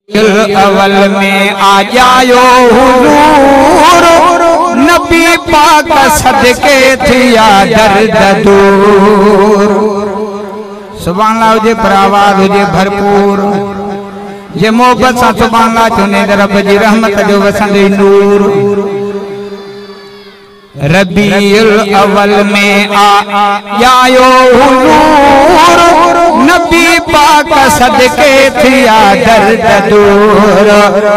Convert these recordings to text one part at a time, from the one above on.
अवल में आ जायो हुजूर, नबी पाक सदके थिया दर्द दूर। सुभान अल्लाह हुजे पर आवाज़ हुजे भरपूर, जे मोहब्बत सां सुभान अल्लाह चुने रब जी रहमत जो वसंदे नूर। रबीउल अवल में आ जायो हुजूर, नबी पाक सदके थिया दर्द दूर।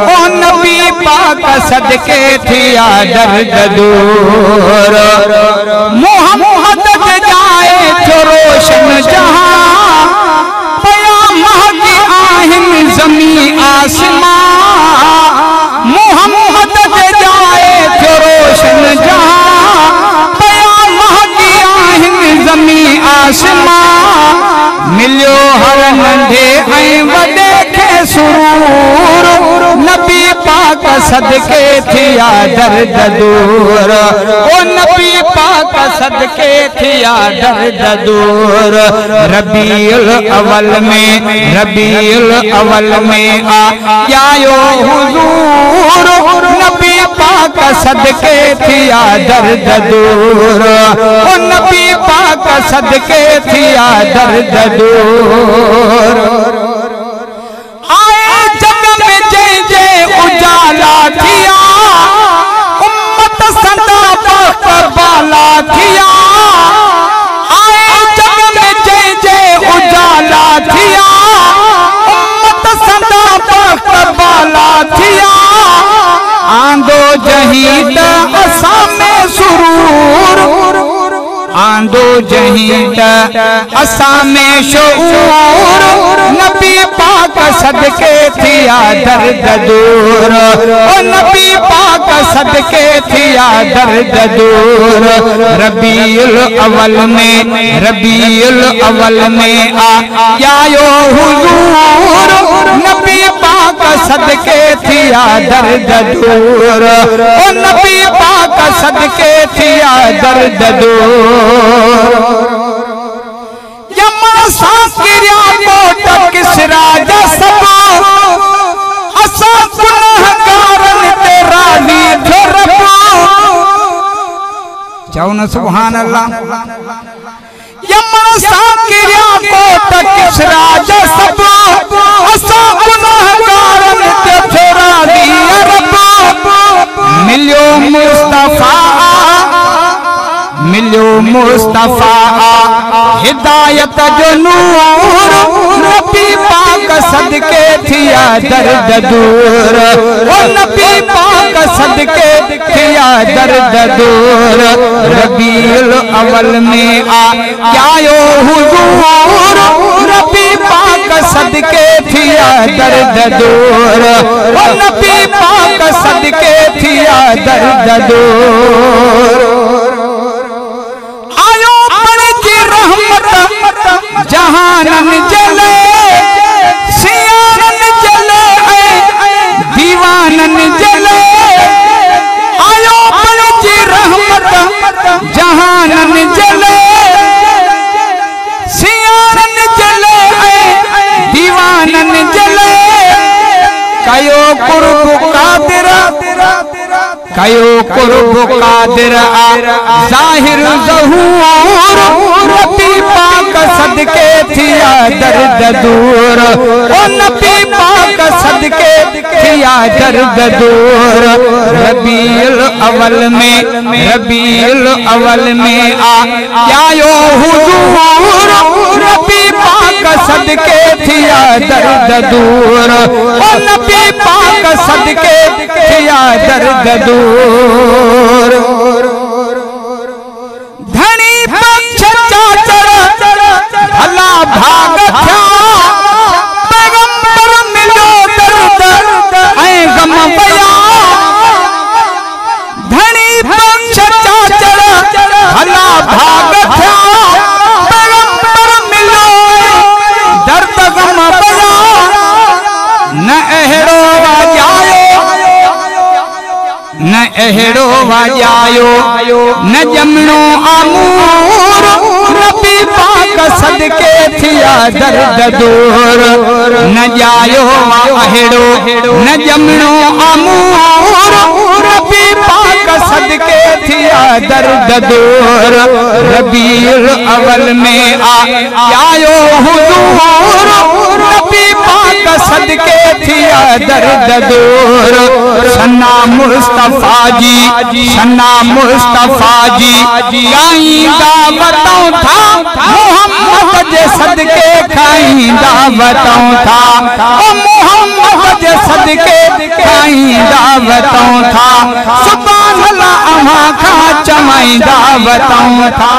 ओ नबी पाक सदके थिया दर्द दूर। मोहम्मद के जाए जो रोशन जहां, पया महकी आहिन जमी आसमां। मोहम्मद के जाए जो रोशन जहां, पया महकी आहिन जमी आसमां। मिलियो हर नंढे ऐं वॾे खे सुरूर, नबी पाक सदके थिया दर्द दूर। ओ नबी पाक सदके थिया दर्द दूर। रबीउल अवल में आ जायो हुजूर, नबी पाक सदके थिया दर्द दूर। ओ नबी पाक सदके थिया दर्द दूर। आए जग में जय जय उजाला थिया, उम्मत सदा पाक बाला थिया। आए जग में जय जय उजाला थिया, उम्मत सदा पाक बाला थिया। आंदो जहीद असां में सुरूर, आंदो जहीद असां में शऊर, नबी पाक सदके थिया दर्द दूर। ओ नबी पाक सदके थिया दर्द दूर। रबीउल अवल में आ जायो हुजूर, नबी पाक सदके थिया दर्द दूर। ओ नबी पाक सदके थिया दर्द दूर। यमा साकिरिया कोट किसरा जसब, असा गुनहगारन ते राज़ी थो रब। चओ न सुभान अल्लाह। यमा साकिरिया कोट किसरा जसब, असा गुनहगारन ते थो राज़ी रब। मिलियो मुस्तफा हिदायत जो नूर, नबी पाक सदके थिया दर्द दूर। ओ नबी पाक सदके थिया दर्द दूर। रबीउल अवल में आ जायो हुजूर, नबी पाक सदके थिया दर्द दूर। ओ नबी पाक सदके थिया दर्द दूर। जहानन जले सियारन जले दीवानन जले। आयो पंहिंजी रहमत जहानन जले सियारन जले दीवानन जले। कयो कुर्ब कादिर आ ज़ाहिर ज़हूर, नबी पाक सदके थिया दर्द दूर। ओ नबी पाक सदके थिया दर्द दूर। रबीउल अवल में आ जायो हुजूर, नबी पाक सदके थिया दर्द दूर। ओ नबी पाक सदके थिया दर्द दूर। धनी पक्ष चाचर भला भाग था, पैगंबर मिलो दर्द ऐं गम बया। धनी पक्ष चाचर भला भाग था, पैगंबर मिलो दर्द गम बया। न अहिड़ो वाजायो न जमनो आमूर, नबी पाक सदके थिया दर्द दूर न जायो अहिड़ो न जमणो अमूर नबी पाक सदके थिया दर्द दूर रबीउल अव्वल में आयो हुजूर नबी पाक सदके थिया दर्द दूर सन्ना मुस्तफा जी काई दावतों था मोहम्मद जे सदके खाई दावतों था ओ मोहम्मद जे सदके खाई दावतों था सुभान अल्लाह अमा खा चमाई दावतों था।